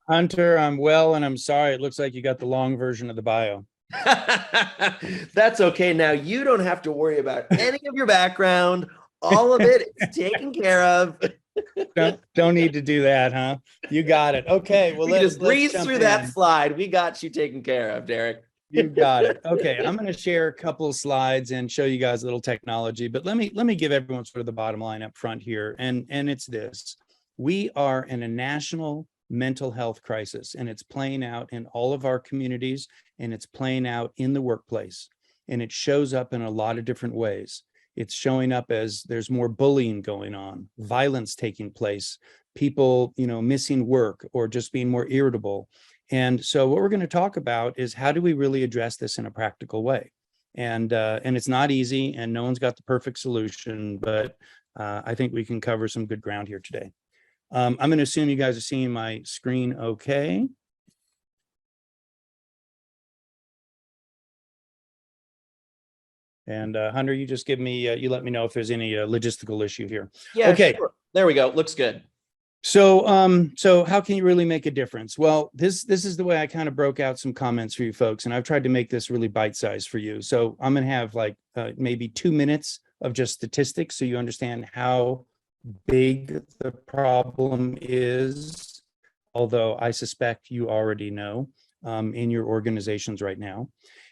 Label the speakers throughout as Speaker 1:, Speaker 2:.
Speaker 1: Hunter, I'm well, and I'm sorry. It looks like you got the long version of the bio.
Speaker 2: That's okay. Now you don't have to worry about any of your background. All of it is taken care of.
Speaker 1: Don't need to do that, huh? You got it. Okay, well
Speaker 2: We can just
Speaker 1: let's
Speaker 2: breeze
Speaker 1: jump
Speaker 2: through that
Speaker 1: in.
Speaker 2: slide. We got you taken care of, Deryk.
Speaker 1: You got it. Okay, I'm going to share a couple of slides and show you guys a little technology, but let me give everyone sort of the bottom line up front here, and it's this: we are in a national mental health crisis, and it's playing out in all of our communities, and it's playing out in the workplace, and it shows up in a lot of different ways. It's showing up as there's more bullying going on, violence taking place, people, missing work or just being more irritable. And so what we're going to talk about is how do we really address this in a practical way? And it's not easy, and no one's got the perfect solution, but I think we can cover some good ground here today. I'm going to assume you guys are seeing my screen okay. And Hunter, you just give me, you let me know if there's any logistical issue here.
Speaker 2: Yeah,
Speaker 1: okay.
Speaker 2: Sure. There we go. Looks good.
Speaker 1: So how can you really make a difference? Well, this is the way I kind of broke out some comments for you folks, and I've tried to make this really bite-sized for you. So I'm going to have like maybe 2 minutes of just statistics so you understand how big the problem is, although I suspect you already know in your organizations right now.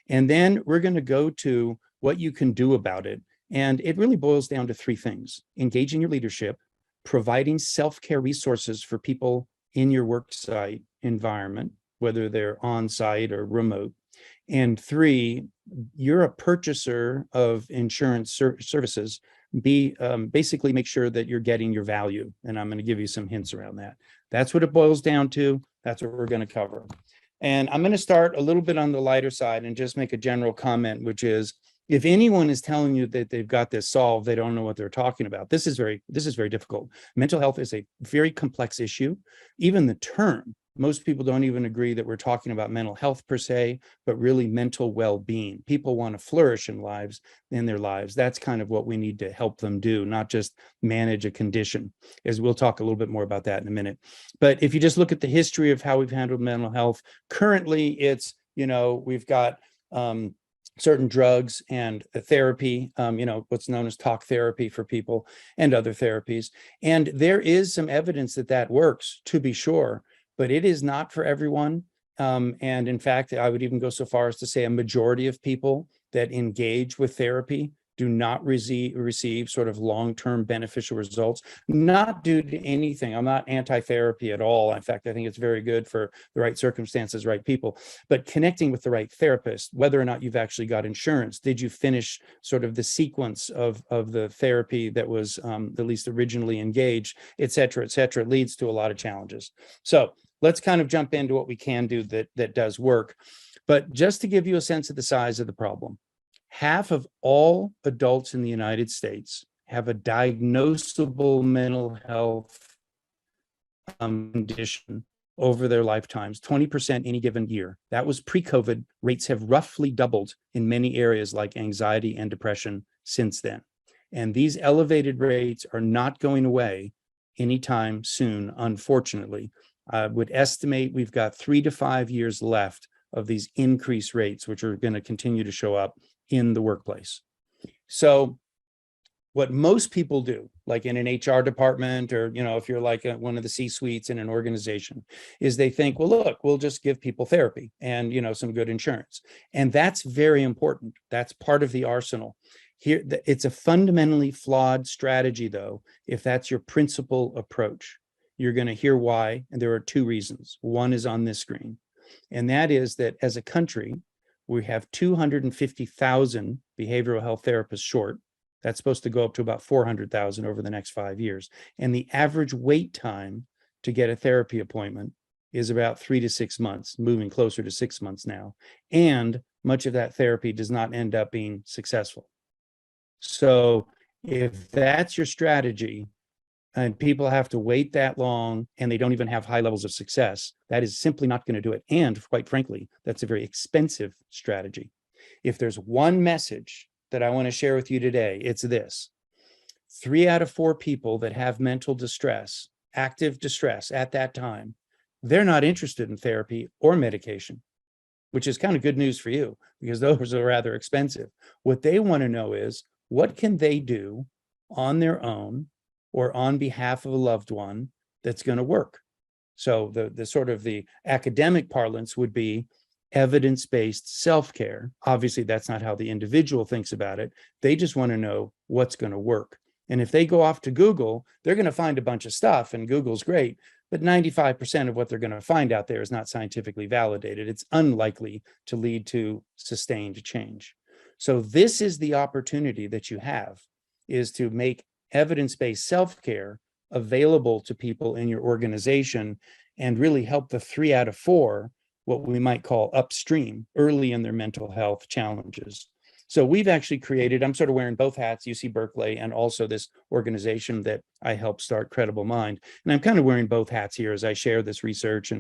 Speaker 1: And then we're going to go to what you can do about it. And it really boils down to 3 things: engaging your leadership, providing self-care resources for people in your worksite environment, whether they're on-site or remote. And 3, you're a purchaser of insurance services. Basically make sure that you're getting your value. And I'm going to give you some hints around that. That's what it boils down to. That's what we're going to cover. And I'm going to start a little bit on the lighter side and just make a general comment, which is, if anyone is telling you that they've got this solved, they don't know what they're talking about. This is very difficult. Mental health is a very complex issue. Even the term, most people don't even agree that we're talking about mental health per se, but really mental well-being. People want to flourish in their lives. That's kind of what we need to help them do, not just manage a condition, as we'll talk a little bit more about that in a minute. But if you just look at the history of how we've handled mental health, currently it's, we've got certain drugs and therapy, what's known as talk therapy for people, and other therapies. And there is some evidence that that works, to be sure, but it is not for everyone. And in fact, I would even go so far as to say a majority of people that engage with therapy do not receive sort of long-term beneficial results, not due to anything. I'm not anti-therapy at all. In fact, I think it's very good for the right circumstances, right people, but connecting with the right therapist, whether or not you've actually got insurance, did you finish sort of the sequence of the therapy that was at least originally engaged, et cetera, leads to a lot of challenges. So let's kind of jump into what we can do that does work. But just to give you a sense of the size of the problem, half of all adults in the United States have a diagnosable mental health condition over their lifetimes, 20% any given year. That was pre-COVID. Rates have roughly doubled in many areas like anxiety and depression since then. And these elevated rates are not going away anytime soon, unfortunately. I would estimate we've got 3 to 5 years left of these increased rates, which are going to continue to show up in the workplace. So what most people do, like in an HR department, or if you're like one of the C-suites in an organization, is they think, well, look, we'll just give people therapy and some good insurance. And that's very important. That's part of the arsenal. Here, it's a fundamentally flawed strategy, though, if that's your principal approach. You're going to hear why, and there are 2 reasons. One is on this screen, and that is that as a country, we have 250,000 behavioral health therapists short. That's supposed to go up to about 400,000 over the next 5 years. And the average wait time to get a therapy appointment is about 3 to 6 months, moving closer to 6 months now. And much of that therapy does not end up being successful. So if that's your strategy, and people have to wait that long and they don't even have high levels of success, that is simply not going to do it. And quite frankly, that's a very expensive strategy. If there's one message that I want to share with you today, it's this: 3 out of 4 people that have mental distress, active distress at that time, they're not interested in therapy or medication, which is kind of good news for you because those are rather expensive. What they want to know is, what can they do on their own or on behalf of a loved one that's going to work? So the sort of the academic parlance would be evidence-based self-care. Obviously, that's not how the individual thinks about it. They just want to know what's going to work. And if they go off to Google, they're going to find a bunch of stuff, and Google's great, but 95% of what they're going to find out there is not scientifically validated. It's unlikely to lead to sustained change. So this is the opportunity that you have, is to make evidence-based self-care available to people in your organization and really help the 3 out of 4, what we might call upstream, early in their mental health challenges. So we've actually created, I'm sort of wearing both hats, UC Berkeley and also this organization that I helped start, CredibleMind. And I'm kind of wearing both hats here as I share this research.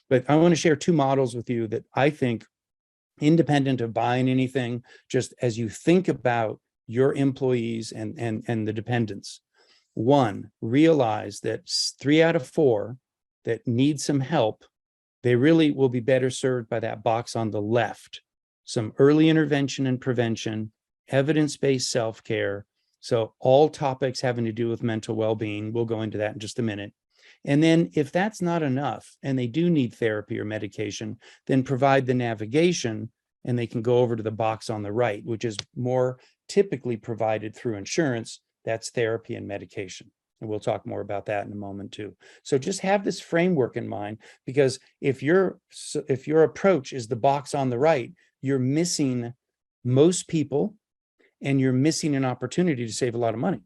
Speaker 1: But I want to share 2 models with you that I think, independent of buying anything, just as you think about your employees and the dependents. 1, realize that 3 out of 4 that need some help, they really will be better served by that box on the left. Some early intervention and prevention, evidence-based self-care. So all topics having to do with mental well-being, we'll go into that in just a minute. And then if that's not enough and they do need therapy or medication, then provide the navigation and they can go over to the box on the right, which is more typically provided through insurance. That's therapy and medication. And we'll talk more about that in a moment too. So just have this framework in mind, because if your approach is the box on the right, you're missing most people and you're missing an opportunity to save a lot of money.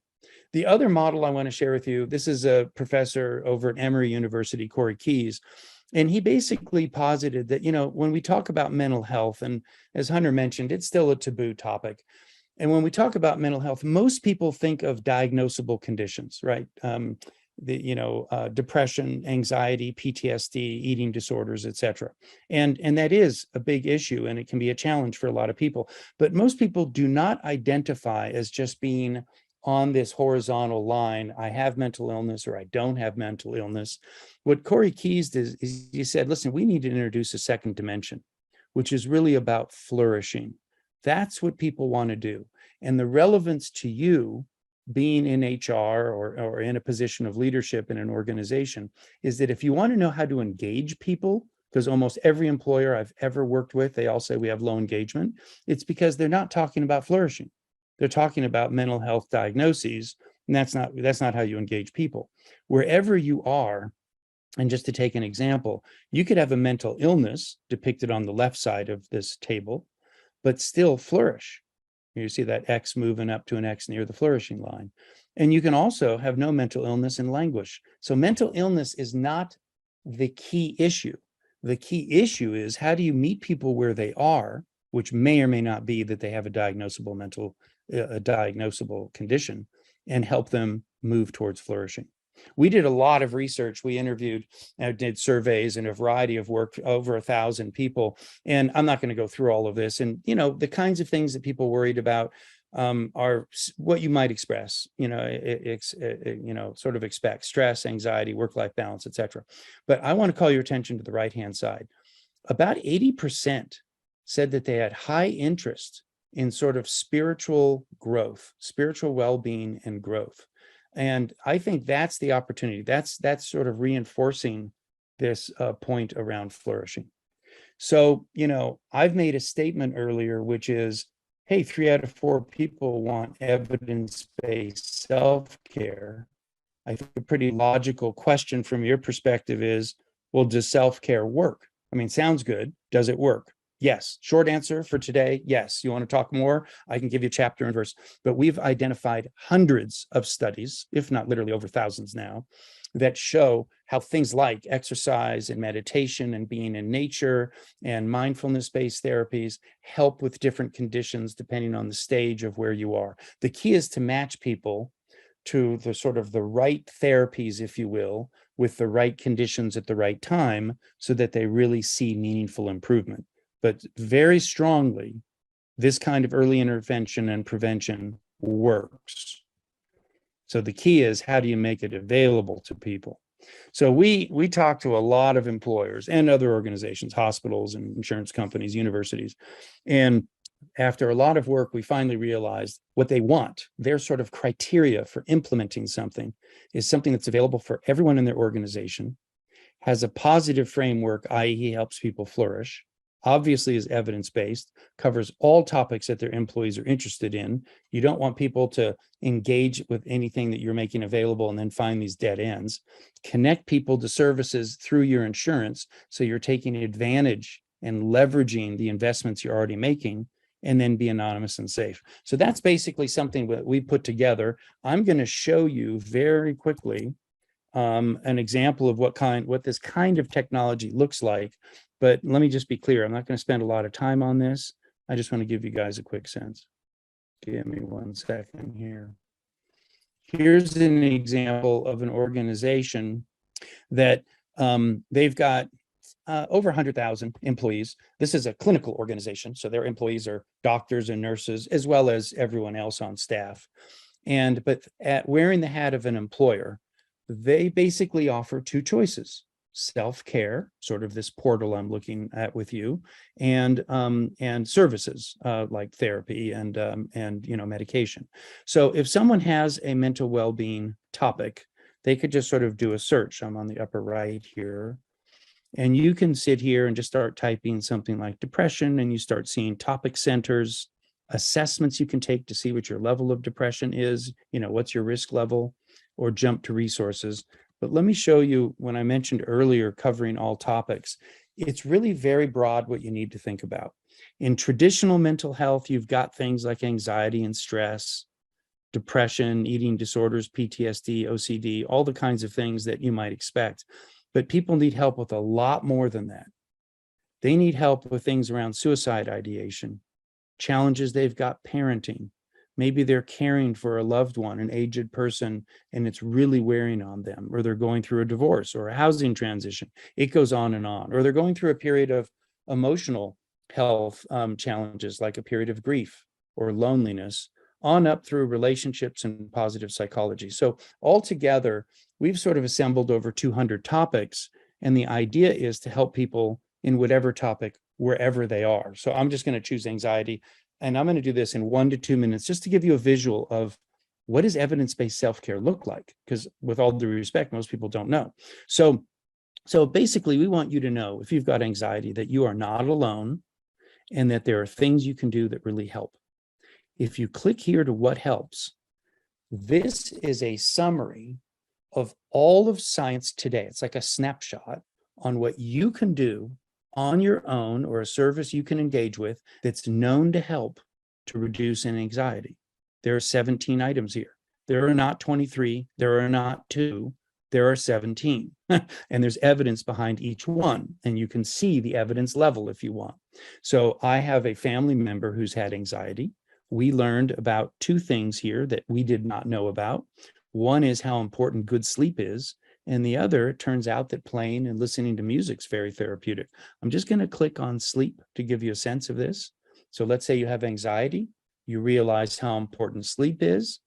Speaker 1: The other model I want to share with you, this is a professor over at Emory University, Corey Keyes, and he basically posited that, when we talk about mental health, and as Hunter mentioned, it's still a taboo topic. And when we talk about mental health, most people think of diagnosable conditions, right? Depression, anxiety, PTSD, eating disorders, et cetera. And that is a big issue, and it can be a challenge for a lot of people. But most people do not identify as just being on this horizontal line, I have mental illness or I don't have mental illness. What Corey Keyes did is he said, listen, we need to introduce a second dimension, which is really about flourishing. That's what people want to do. And the relevance to you being in HR or in a position of leadership in an organization is that if you want to know how to engage people, because almost every employer I've ever worked with, they all say we have low engagement, it's because they're not talking about flourishing. They're talking about mental health diagnoses, and that's not how you engage people. Wherever you are, and just to take an example, you could have a mental illness depicted on the left side of this table, but still flourish. You see that X moving up to an X near the flourishing line. And you can also have no mental illness and languish. So mental illness is not the key issue. The key issue is, how do you meet people where they are, which may or may not be that they have a diagnosable condition, and help them move towards flourishing. We did a lot of research. We interviewed, did surveys and a variety of work, over 1,000 people. And I'm not going to go through all of this. And, the kinds of things that people worried about are what you might express, sort of expect: stress, anxiety, work-life balance, etc. But I want to call your attention to the right-hand side. About 80% said that they had high interest in sort of spiritual growth, spiritual well-being and growth. And I think that's the opportunity. That's sort of reinforcing this point around flourishing. So, I've made a statement earlier, which is, hey, 3 out of 4 people want evidence-based self-care. I think a pretty logical question from your perspective is, well, does self-care work? I mean, sounds good. Does it work? Yes. Short answer for today, yes. You want to talk more? I can give you chapter and verse. But we've identified hundreds of studies, if not literally over thousands now, that show how things like exercise and meditation and being in nature and mindfulness-based therapies help with different conditions depending on the stage of where you are. The key is to match people to the sort of the right therapies, if you will, with the right conditions at the right time, so that they really see meaningful improvement. But very strongly, this kind of early intervention and prevention works. So the key is, how do you make it available to people? So we talk to a lot of employers and other organizations, hospitals and insurance companies, universities. And after a lot of work, we finally realized what they want. Their sort of criteria for implementing something is something that's available for everyone in their organization, has a positive framework, i.e., helps people flourish, obviously is evidence-based, covers all topics that their employees are interested in. You don't want people to engage with anything that you're making available and then find these dead ends. Connect people to services through your insurance, so you're taking advantage and leveraging the investments you're already making, and then be anonymous and safe. So that's basically something that we put together. I'm going to show you very quickly an example of what this kind of technology looks like. But let me just be clear, I'm not going to spend a lot of time on this. I just want to give you guys a quick sense. Give me 1 second here. Here's an example of an organization that they've got over 100,000 employees. This is a clinical organization, so their employees are doctors and nurses, as well as everyone else on staff. But at wearing the hat of an employer, they basically offer two choices: self-care, sort of this portal I'm looking at with you, and services like therapy and medication. So if someone has a mental well-being topic, they could just sort of do a search. I'm on the upper right here. And you can sit here and just start typing something like depression, and you start seeing topic centers, assessments you can take to see what your level of depression is, what's your risk level, or jump to resources. But let me show you, when I mentioned earlier covering all topics, it's really very broad what you need to think about. In traditional mental health, you've got things like anxiety and stress, depression, eating disorders, PTSD, OCD, all the kinds of things that you might expect. But people need help with a lot more than that. They need help with things around suicide ideation, challenges they've got parenting. Maybe they're caring for a loved one, an aged person, and it's really wearing on them, or they're going through a divorce or a housing transition. It goes on and on. Or they're going through a period of emotional health challenges, like a period of grief or loneliness, on up through relationships and positive psychology. So altogether, we've sort of assembled over 200 topics, and the idea is to help people in whatever topic, wherever they are. So I'm just going to choose anxiety, and I'm going to do this in 1 to 2 minutes, just to give you a visual of what does evidence-based self-care look like? Because with all due respect, most people don't know. So basically, we want you to know, if you've got anxiety, that you are not alone, and that there are things you can do that really help. If you click here to what helps, this is a summary of all of science today. It's like a snapshot on what you can do on your own, or a service you can engage with that's known to help to reduce an anxiety. There are 17 items here. There are not 23, there are not 2, there are 17. And there's evidence behind each one, and you can see the evidence level if you want. So I have a family member who's had anxiety. We learned about 2 things here that we did not know about. One is how important good sleep is, and the other, it turns out that playing and listening to music is very therapeutic. I'm just going to click on sleep to give you a sense of this. So let's say you have anxiety, you realize how important sleep is.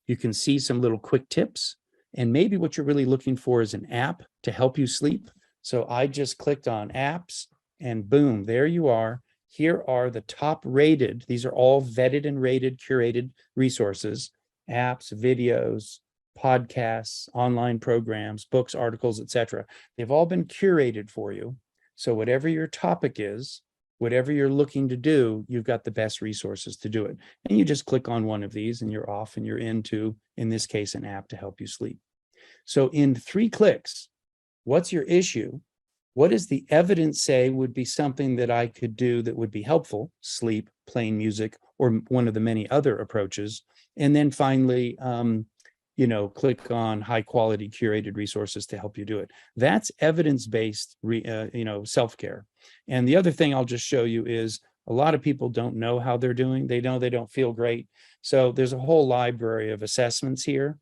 Speaker 1: You can see some little quick tips, and maybe what you're really looking for is an app to help you sleep. So I just clicked on apps, and boom, there you are. Here are the top rated, these are all vetted and rated, curated resources, apps, videos, podcasts, online programs, books, articles, etc. They've all been curated for you. So whatever your topic is, whatever you're looking to do, you've got the best resources to do it. And you just click on one of these and you're off, and you're into, in this case, an app to help you sleep. So in 3 clicks, what's your issue? What does the evidence say would be something that I could do that would be helpful? Sleep, playing music, or one of the many other approaches. And then finally, click on high quality curated resources to help you do it. That's evidence-based, self-care. And the other thing I'll just show you is a lot of people don't know how they're doing. They know they don't feel great. So there's a whole library of assessments here.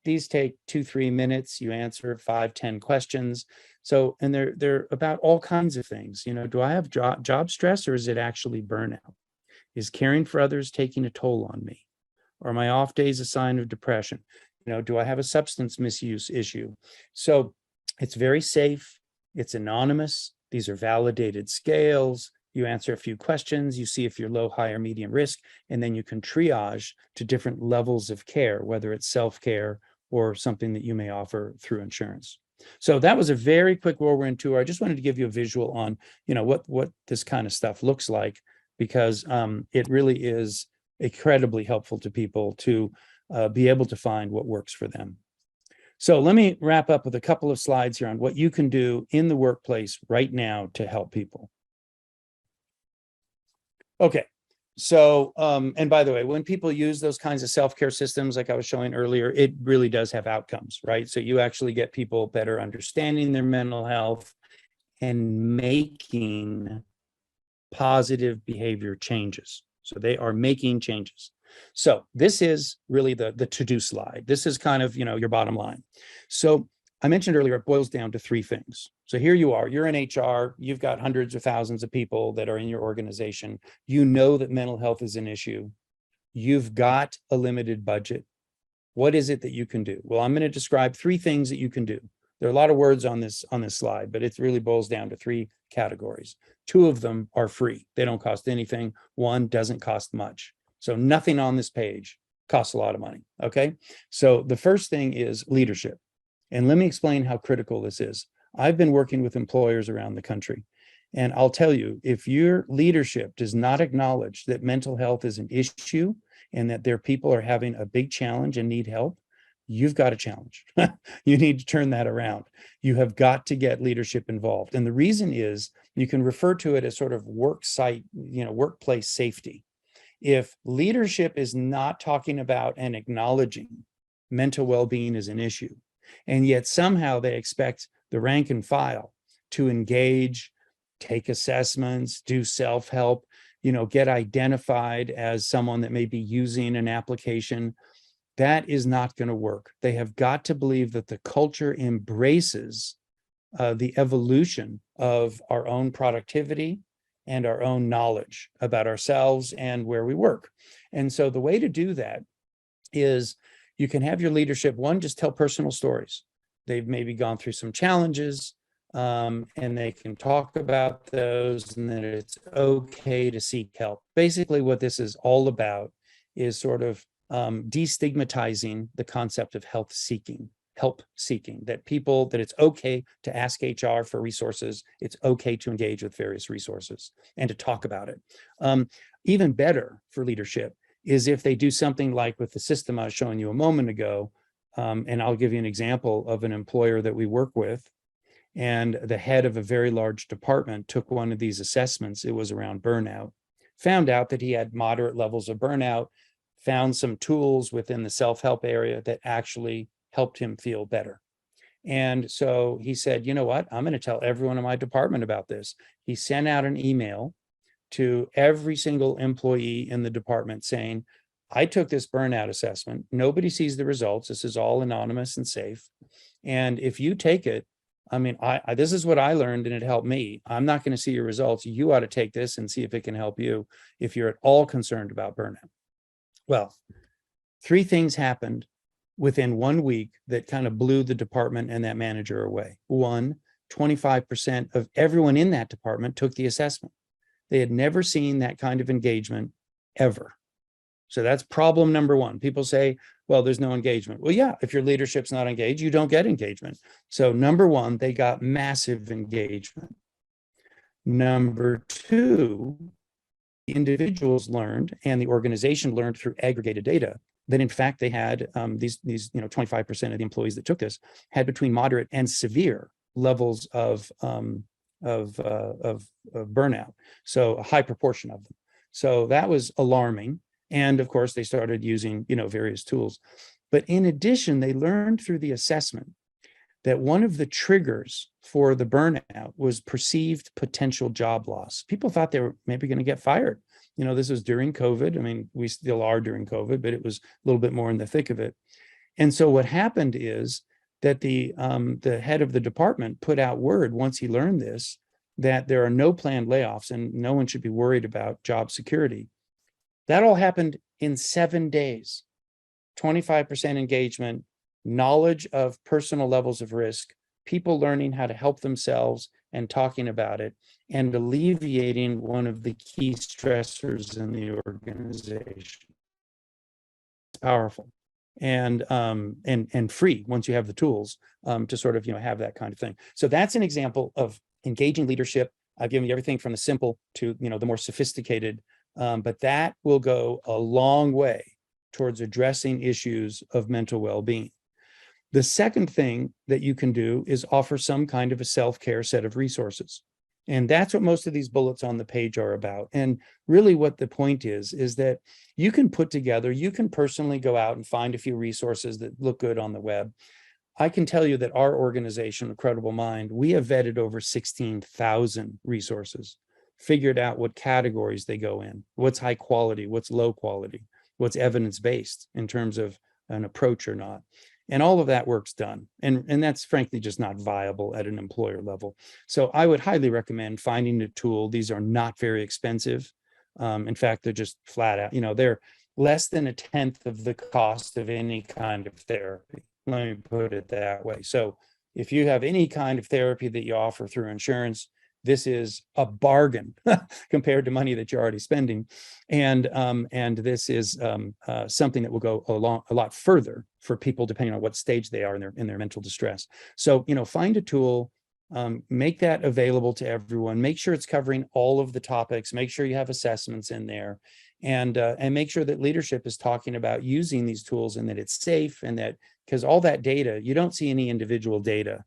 Speaker 1: These take 2-3 minutes. You answer 5-10 questions. So, and they're about all kinds of things. Do I have job stress, or is it actually burnout? Is caring for others taking a toll on me? Are my off days a sign of depression? Do I have a substance misuse issue? So It's very safe. It's anonymous. These are validated scales. You answer a few questions, you see if you're low, high, or medium risk, and then you can triage to different levels of care, whether it's self-care or something that you may offer through insurance. So that was a very quick whirlwind tour. I just wanted to give you a visual on, what this kind of stuff looks like, because it really is incredibly helpful to people to be able to find what works for them. So let me wrap up with a couple of slides here on what you can do in the workplace right now to help people. Okay, so, and by the way, when people use those kinds of self-care systems, like I was showing earlier, it really does have outcomes, right? So you actually get people better understanding their mental health and making positive behavior changes. So they are making changes. So this is really the to-do slide. This is kind of, your bottom line. So I mentioned earlier, it boils down to three things. So here you are, you're in HR, you've got hundreds of thousands of people that are in your organization. You know that mental health is an issue. You've got a limited budget. What is it that you can do? Well, I'm going to describe three things that you can do. There are a lot of words on this slide, but it really boils down to three categories. Two of them are free. They don't cost anything. One doesn't cost much. So nothing on this page costs a lot of money, okay? So the first thing is leadership. And let me explain how critical this is. I've been working with employers around the country, and I'll tell you, if your leadership does not acknowledge that mental health is an issue and that their people are having a big challenge and need help, you've got a challenge. You need to turn that around. You have got to get leadership involved. And the reason is, you can refer to it as sort of worksite, workplace safety. If leadership is not talking about and acknowledging mental well-being as an issue, and yet somehow they expect the rank and file to engage, take assessments, do self-help, get identified as someone that may be using an application, that is not going to work. They have got to believe that the culture embraces the evolution of our own productivity and our own knowledge about ourselves and where we work. And so the way to do that is, you can have your leadership, one, just tell personal stories. They've maybe gone through some challenges, and they can talk about those, and that it's okay to seek help. Basically, what this is all about is sort of destigmatizing the concept of help seeking, that it's okay to ask HR for resources. It's okay to engage with various resources and to talk about it. Even better for leadership is if they do something like with the system I was showing you a moment ago, and I'll give you an example of an employer that we work with, and the head of a very large department took one of these assessments. It was around burnout, found out that he had moderate levels of burnout, found some tools within the self-help area that actually helped him feel better. And so he said, you know what, I'm going to tell everyone in my department about this. He sent out an email to every single employee in the department saying, I took this burnout assessment. Nobody sees the results. This is all anonymous and safe. And if you take it, this is what I learned and it helped me. I'm not going to see your results. You ought to take this and see if it can help you if you're at all concerned about burnout. Well, three things happened within 1 week that kind of blew the department and that manager away. One, 25% of everyone in that department took the assessment. They had never seen that kind of engagement ever. So that's problem number one. People say, well, there's no engagement. Well, yeah, if your leadership's not engaged, you don't get engagement. So number one, they got massive engagement. Number two, the individuals learned and the organization learned through aggregated data that in fact they had these 25% of the employees that took this had between moderate and severe levels of burnout. So a high proportion of them. So that was alarming. And of course, they started using, various tools. But in addition, they learned through the assessment that one of the triggers for the burnout was perceived potential job loss. People thought they were maybe going to get fired. This was during COVID. We still are during COVID, but it was a little bit more in the thick of it. And so what happened is that the head of the department put out word once he learned this, that there are no planned layoffs and no one should be worried about job security. That all happened in 7 days. 25% engagement, knowledge of personal levels of risk, people learning how to help themselves and talking about it and alleviating one of the key stressors in the organization. It's powerful and free once you have the tools to sort of have that kind of thing. So that's an example of engaging leadership. I've given you everything from the simple to the more sophisticated, but that will go a long way towards addressing issues of mental well-being. The second thing that you can do is offer some kind of a self-care set of resources. And that's what most of these bullets on the page are about. And really what the point is that you can put together, you can personally go out and find a few resources that look good on the web. I can tell you that our organization, Credible Mind, we have vetted over 16,000 resources, figured out what categories they go in, what's high quality, what's low quality, what's evidence-based in terms of an approach or not. And all of that work's done. And that's frankly just not viable at an employer level. So I would highly recommend finding a tool. These are not very expensive. In fact, they're just flat out, they're less than 1/10 of the cost of any kind of therapy. Let me put it that way. So if you have any kind of therapy that you offer through insurance, this is a bargain compared to money that you're already spending. And this is something that will go a lot further for people depending on what stage they are in their mental distress. So, find a tool, make that available to everyone, make sure it's covering all of the topics, make sure you have assessments in there, and make sure that leadership is talking about using these tools and that it's safe, and that because all that data, you don't see any individual data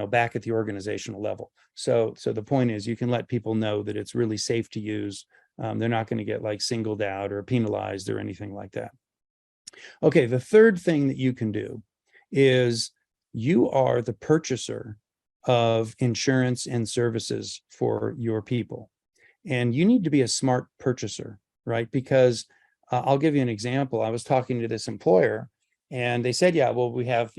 Speaker 1: back at the organizational level. So the point is you can let people know that it's really safe to use. They're not going to get like singled out or penalized or anything like that. Okay, the third thing that you can do is you are the purchaser of insurance and services for your people. And you need to be a smart purchaser, right? Because I'll give you an example. I was talking to this employer and they said, yeah, well, we have,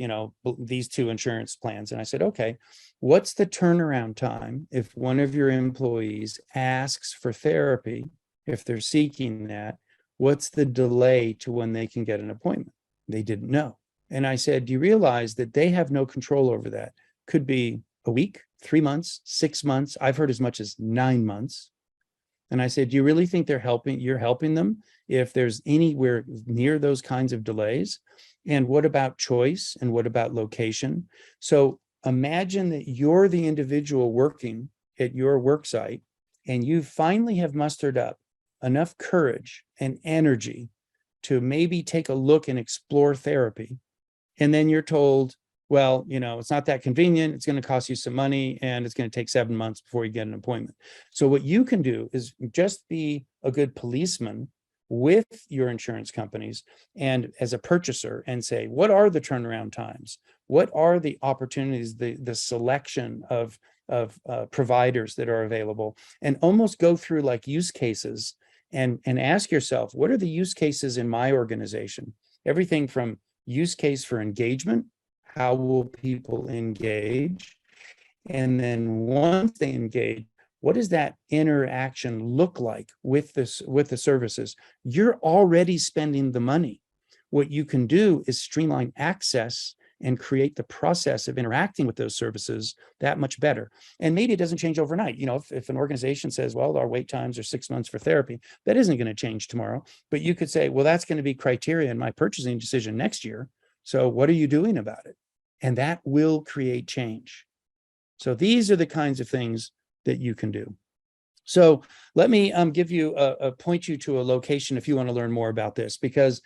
Speaker 1: these two insurance plans. And I said, okay, what's the turnaround time if one of your employees asks for therapy, if they're seeking that, what's the delay to when they can get an appointment? They didn't know. And I said, do you realize that they have no control over that? Could be a week, 3 months, 6 months. I've heard as much as 9 months. And I said, do you really think you're helping them if there's anywhere near those kinds of delays? And what about choice? And what about location? So imagine that you're the individual working at your worksite and you finally have mustered up enough courage and energy to maybe take a look and explore therapy. And then you're told, well, it's not that convenient. It's going to cost you some money and it's going to take 7 months before you get an appointment. So what you can do is just be a good policeman with your insurance companies and as a purchaser and say, what are the turnaround times? What are the opportunities, the selection of providers that are available, and almost go through like use cases and ask yourself, what are the use cases in my organization? Everything from use case for engagement, how will people engage? And then once they engage, what does that interaction look like with the services? You're already spending the money. What you can do is streamline access and create the process of interacting with those services that much better. And maybe it doesn't change overnight. If an organization says, well, our wait times are 6 months for therapy, that isn't going to change tomorrow. But you could say, well, that's going to be criteria in my purchasing decision next year. So what are you doing about it? And that will create change. So these are the kinds of things that you can do. So let me give you point you to a location if you want to learn more about this, because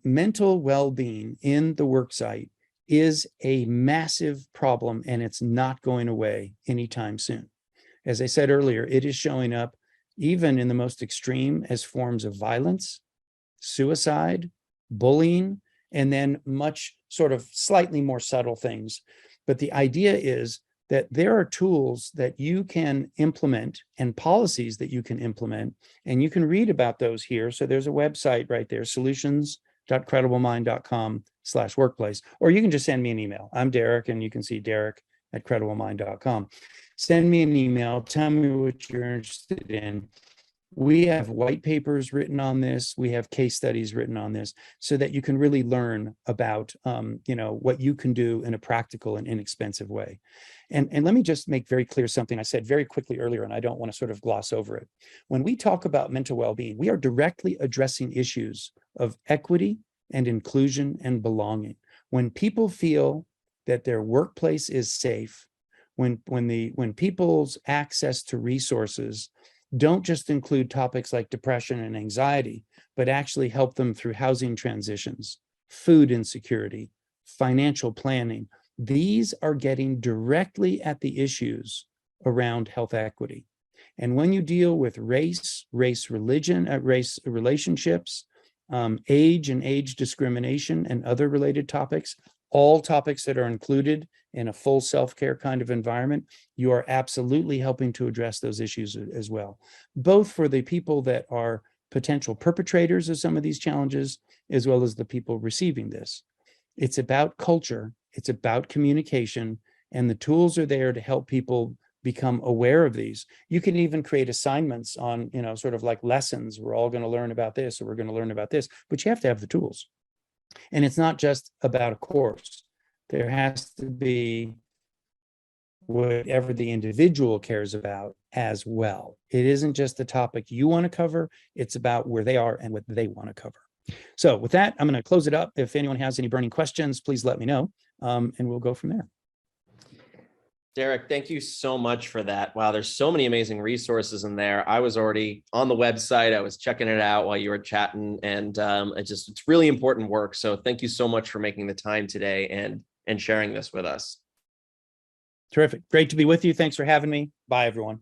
Speaker 1: mental well-being in the worksite is a massive problem and it's not going away anytime soon. As I said earlier, it is showing up even in the most extreme as forms of violence, suicide, bullying, and then much sort of slightly more subtle things. But the idea is that there are tools that you can implement and policies that you can implement, and you can read about those here. So there's a website right there, solutions.crediblemindcom/workplace, or you can just send me an email. I'm Deryk, and you can see Deryk@crediblemind.com. Send me an email, tell me what you're interested in. We have white papers written on this. We have case studies written on this so that you can really learn about, what you can do in a practical and inexpensive way. And let me just make very clear something I said very quickly earlier, and I don't want to sort of gloss over it. When we talk about mental well-being, we are directly addressing issues of equity and inclusion and belonging. When people feel that their workplace is safe, when people's access to resources don't just include topics like depression and anxiety, but actually help them through housing transitions, food insecurity, financial planning. These are getting directly at the issues around health equity. And when you deal with race relationships, age and age discrimination and other related topics, all topics that are included in a full self-care kind of environment, you are absolutely helping to address those issues as well, both for the people that are potential perpetrators of some of these challenges, as well as the people receiving this. It's about culture, it's about communication, and the tools are there to help people become aware of these. You can even create assignments on, sort of like lessons. We're all going to learn about this, or we're going to learn about this, but you have to have the tools. And it's not just about a course. There has to be whatever the individual cares about as well. It isn't just the topic you want to cover, it's about where they are and what they want to cover. So with that, I'm going to close it up. If anyone has any burning questions, please let me know, and we'll go from there.
Speaker 2: Deryk, thank you so much for that. Wow, there's so many amazing resources in there. I was already on the website. I was checking it out while you were chatting, and it's really important work. So thank you so much for making the time today and sharing this with us.
Speaker 1: Terrific. Great to be with you. Thanks for having me. Bye, everyone.